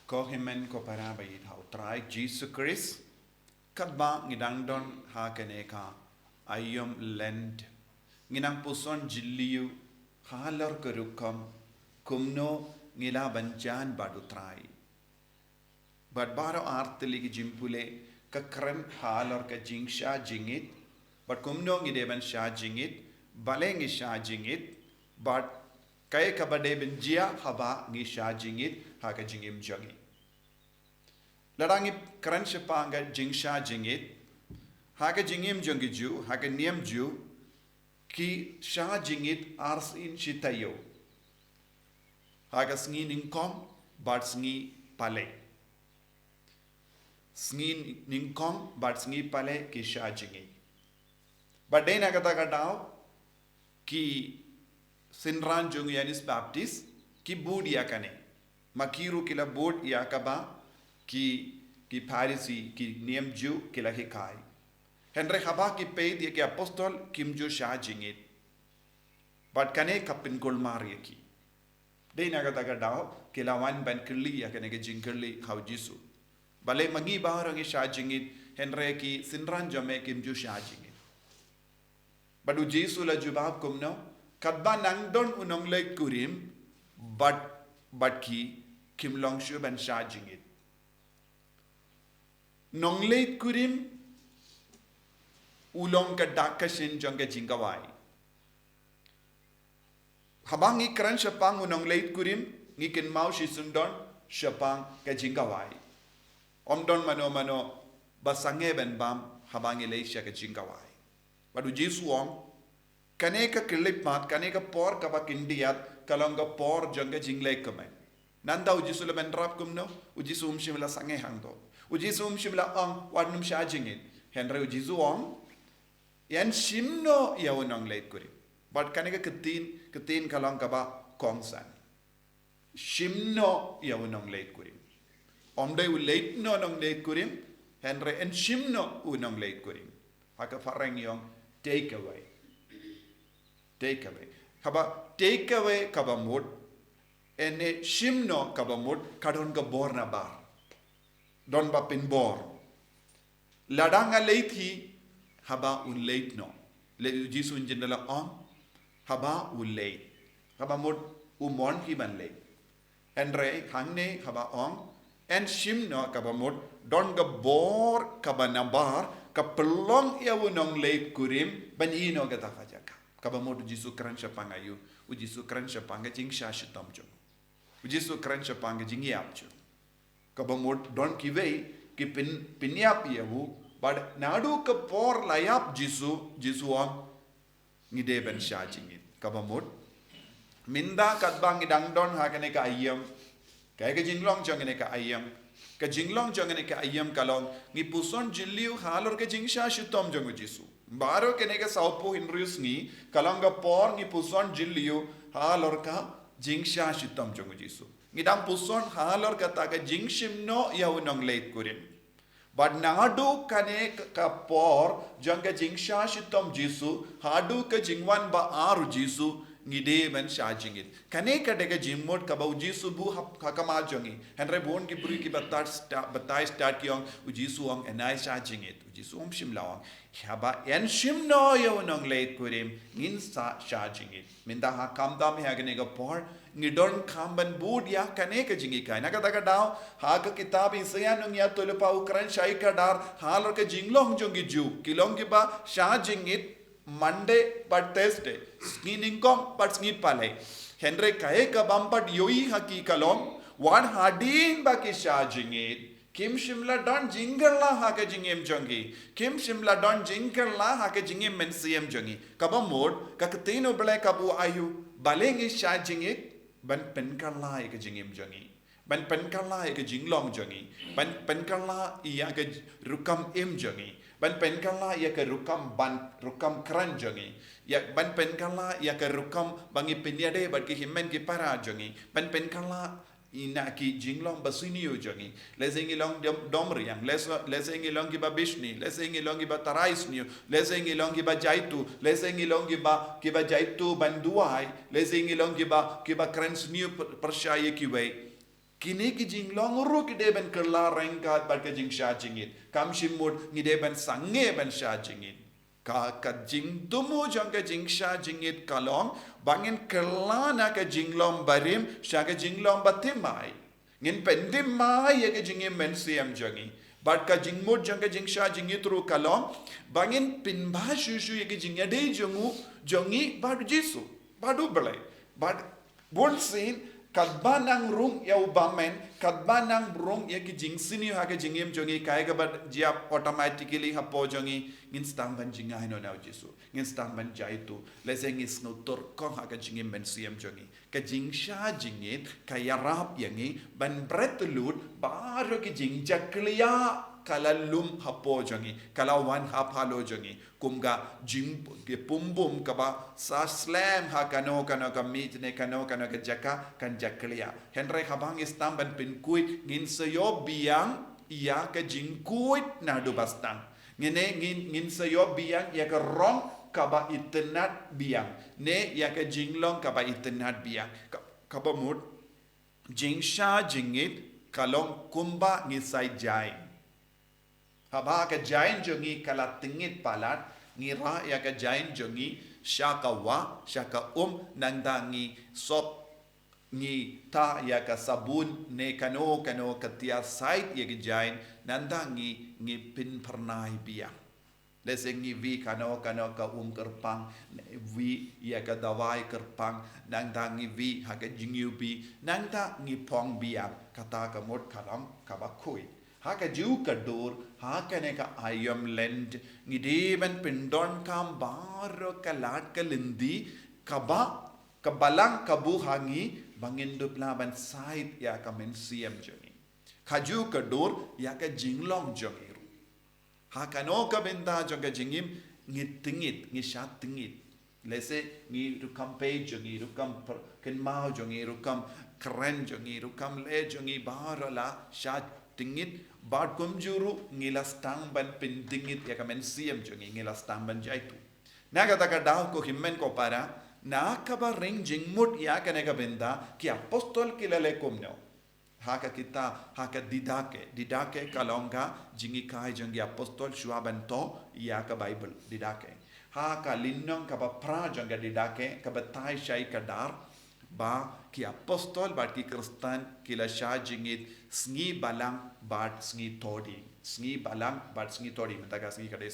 Ko himen ko para bayit hau try Jesus Christ kat ba ngidang don ha kaneka ayom lend nginang puson jilliu halar kerukam kumno ngila banjan badu try but baro artli ki jimpule ka kren halar ka jingsha jingit but kumno ngide ban sha jingit balengi sha jingit but kay kabade benjia haba ngi sha jingit ha ka jingim jangi larangi kran sepanga jingsha jingit ha ka jingim jangi ju ha ka niam ju ki sha jingit ars in chitayo ha ka sngi ningkom but sngi pale sngi ningkom but sngi pale ki sha jingit but dena kata kadao ki Sinran jung Yanis Baptist ki board yakane makiru kila board yakaba ki Pharisee ki niam ju kila hikai Henry haba ki paid ki apostol kim ju sha jingit but kane kapin golmar yaki dei naga daga dao kila wan ban kirli yakane ke jingkerli how jisu bale magi baharangi sha jingit Henry ki sinran jame kim ju sha jingit badu jisu la jubab kumno kadba nangdon unong lek kurim but ki kim long shu ban sha jingit nong lek kurim ulong ka dakashin jongga jingawai habang ikran shapang unong lek kurim ngikin mau shi sundon shapang ka jingawai omdon mano basange ben bam habang ilesha ka jingawai badu jisu om kaneka kilip mat kaneka por kabak indiat kalonga por janga jinglek kamay nanda ujisu ben rap kumno ujisu shimla sange hangdo ujisu shimla ang wadnum shajingit henry ujisu om yan shimno yawnong late kuri but kaneka ketin kalong kaba kongsan shimno yawnong late kuri omday u late no nong late kuri henry and shimno unong late kuri haka farang yong take away kaba take away kaba mod ene shimno kaba mod kadon ka bor na bar don ba pin bor ladanga leithi haba un leit no le jisu jindala on haba un leit kaba mod umon ki ban leitendre hangne haba on en shimno kaba mod don ga bor kaba na bar ka pelong ya unong leit kurim ban ino ga tafajaka kaba mod jisu kran shapanga yu ujisu kran shapanga jing shashitam jo ujisu kran shapanga jing yap jo kaba mod don kive ki pinyap yewu bad nadu ka por layap jisu am ngide ben shajingit kaba mod minda kadbang idang don hakane ka ayam kay ka jinglong jangane ka ayam ka jinglong jangane ka ayam kalong ngi puson jilliu halor ka jing shashitam jo jisu Baro kenega saupo hinrius ni kalanga por ni puson jilliu halor ka jingsha shitam jongu jisu ngidam puson halor ka taga jingshim no yaunong late kurin but nadu kane ka por janga jingsha shitam jisu hadu ka jingwan ba aru jisu ngide ban shajingit kane ka dega jimmot ka ba jisu bu hakama jongi henre bon ki puri ki batai start kyong jisu ang enai shajingit jisu shimlawang haba en shimno yawnong late kurim ngin sa shajingit minda ha kamdam hagane ga por ngidon kamban bud ya kane ka jingi kai naga daga daw ha ka kitab isayanung ya tolpa ukran shai ka dar halor ka jinglong jongi ju kilong ki ba shajingit Monday but Thursday skining kom but sni pale henry kae ka bampat yoi haki kalong wan hadin ba ki shajingit Kim Shimla don jingla ha ka jingem jongi Kim Shimla don jingla ha ka jingem men siem jongi kaba mod ka katino bele kabu ayu balengi shajingit ban penkala ka jingem jongi ban penkala ka jinglong jongi ban penkala iya ka rukam im jongi ban penkala ya ka rukam kran jongi ya ban penkala ya ka rukam bangi penyade bat ki himmen ki para jongi ban penkala ina ki jinglong basiniyo jongi lesengi long domriang lesengi long ki ba bishni lesengi long ki ba taraisniyo lesengi long ki ba jaitu lesengi long ki ba jaitu banduai lesengi long ki ba krensniyo pershaye ki wei kini ki jinglong ru ki de ben kerla rengkat bat ke jing sha jingit kam shimut ngi de ben sange ben sha jingit ka jing tumu jang ke jing sha jingit kalong bangin kerla na ke jinglong barim sha ke jinglong batimai ngin pendim mai ye ke jingim ben siam jangi bat ka jingmut jang ke jing sha jingit ru kalong bangin pinba shu ye ke jing ade jongi bat jisu badu belai bat bon sin kadbanang rung ya ubamen kadbanang rung ya ki jing sini ha ke jingim jongi kai ga bat jia automatically ha po jongi ngin stang ban jinga hino na jisu ngin stang ban jaitu lese ngis no tor ko ha ke jingim ben siam jongi ka jing sha jingit ka yarap yangi ban bretlut baro ki jing jakliya kalalum hapo jongi kalawan hapalo jongi kumga jim ke pumbum kaba sa slam ha kano ka meet ne kano ka jaka kan jaklia henry habang istam ban pin kuit ngin sayo biang ia ka jing kuit na do bastang ngene ngin sayo biang ia ka rong kaba itenat biang ne ia ka jinglong kaba itenat biang kaba mut jingsha jingit kalong kumba ngisai jai haba ka jain jongi kala tingit palat ngira ya ka jain jongi shaka nangdangi sop ngi ta ya ka sabun ne kano katia site ya ka jain nandangi ngi pin pernai bia leseng ngi vi kano ka kerpang vi ya ka dawai kerpang nangdangi vi ha ka jingyu bi nangda ngi pong bia kata ka mot kalam kabakui haka jiu kadur haka ne ka ayam lend ngideban pindon kam baro kalat kalindi kaba kabalang kabu hangi bangindu plaban side ya ka mensiam jongi khaju kadur ya ka jinglong jongi haka no ka benda jonga jingim ngitingit ngishat tingit lese ngi rukam pe jongi rukam ken mau jongi rukam kren jongi rukam le jongi barala shat tingit bad kumjuru ngila stang ban pintingit ya kamen siam jongi ngila stang ban jaitu naga taka daw ko himmen ko para na kaba ring jingmut ya kanega benda ki apostol kilale kumno haka kita haka didake kalonga jingi kai jongi apostol shuaban to ya ka bible didake haka linnong kaba pra jonga didake kaba tai shai kadar ba ki apostol bat ki kristan kila sha jingit sngi balang bat sngi todi mataga sngi kade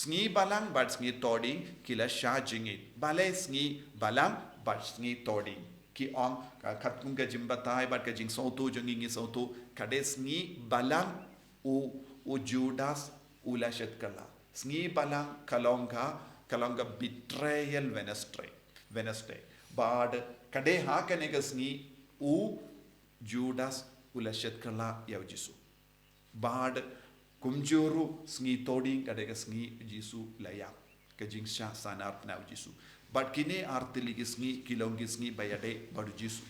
sngi balang bat sngi todi kila sha jingit bale sngi balang bat sngi todi ki ong khatung ka jimbatai bat ka jing sautu jongi ngi sautu kade sngi balang u judas ula shetkala sngi balang kalonga betrayal Wednesday bad kade hakane gasni u judas ulashet kala yaw jisu bad kumjuru sngi todi kade gasni jisu laya ka jingsha sanar na jisu bad kine artili gisni kilong gisni bayade badu jisu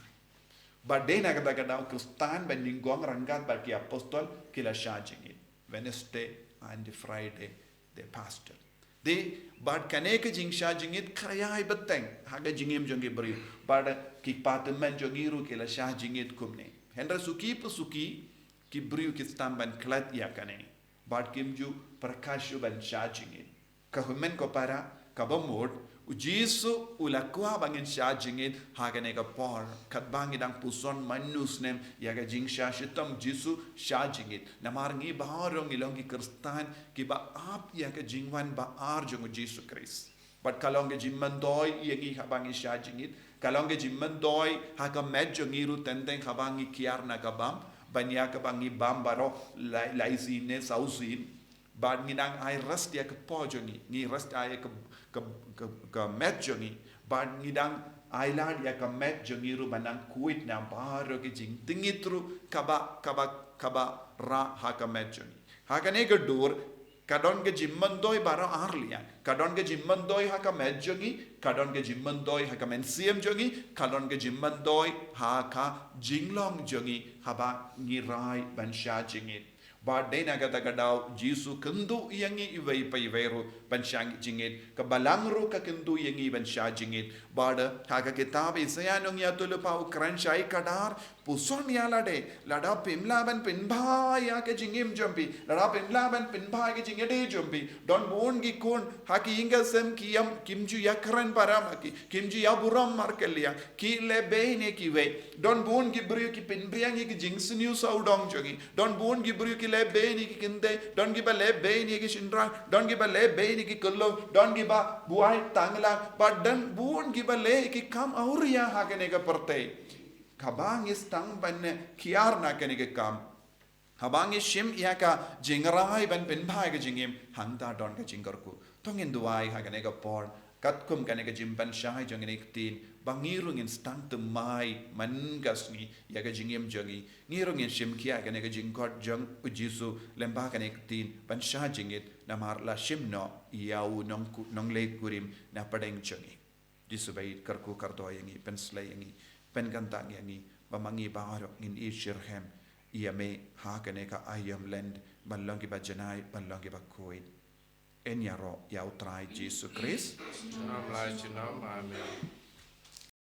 bad de na kada kristan beningong rangat bad ki apostol kila shajing Wednesday and Friday the pastor they bad kaneka jingsha jingit krayai beteng haga jingim jongi beri bad ki patmen jongiru kila shah jingit kumne hendra suki ki beri ki stamban klat ya kane bad kimju prakashu ban shah jingit kahumen ko para kabamod ujisu ulakwa bangin shah jingit haga neka por kat bangidang puson manus nem yaga jingsha shitam jisu shah jingit namarngi baharong ilongi kristan ki ba ap yaga jingwan ba ar jongu jisu kris but kalonge jimmandoy yengi habangi shah jingit kalonge jimmandoy haga medjongiru tendeng habangi kiar nagabam banya kabangi bambaro laisine sausin bad nginang ai rest ya ke pojongi ni rest ai ke met jongi bad ngidang island ya ka met jongi ru banang kuit na baro ke jing tingitru kaba ra ha ka met jongi ha ka ne ke dur kadon ke jimmandoy bara arlian kadon ke jimmandoy ha ka met jongi kadon ke jimmandoy ha ka men siem jongi kadon ke jimmandoy ha ka jinglong jongi haba ngirai ban sha jingi ba de na kata kadau jisu kendu yangi iwai pai veru bansyang jingit kabalangru ka kendu yangi bansya jingit bada haga kitab Isaya nong ya tulu pa ukran syai kadar puson ya lade lada pimlaban pinbaya ke jingim jumpi lada pimlaban pinbaya ke jingede jumpi don bon gi kon haki inga sem kiyam kimju yakran paramaki kimju ya buram markelia ki lebene ki we don bon gi bru ki pinbriang ki jings new saudong jogi don bon gi bru ki lebene ki kinde don gi ba lebene ki shindra don gi ba lebene ki kullo don gi ba buai tangla ba dan bon gi ba le ki kam auria hagene ka perte kabang is tang ban kiar na kene ke kam habang is shim ya ka jingrai ban pen bhai ke jingim hangta don ke jingar ku tongin duai hagene ka por kat kum kene ke jimpan shai jongin ek tin bangirung in stang te mai man gasni ya ke jingim jongi ngirung in shim kia kene ke jingkot jong ujisu lemba kene ek tin ban shai jingit namar la shim no yau nong le kurim na padeng jongi disubait karku kardo yangi penslay yangi penkantang yangi bamangi baro in ishirhem iame hakaneka ayam land balongi bajanai balongi bakoin enyaro yautrai Jesus Christ Amen.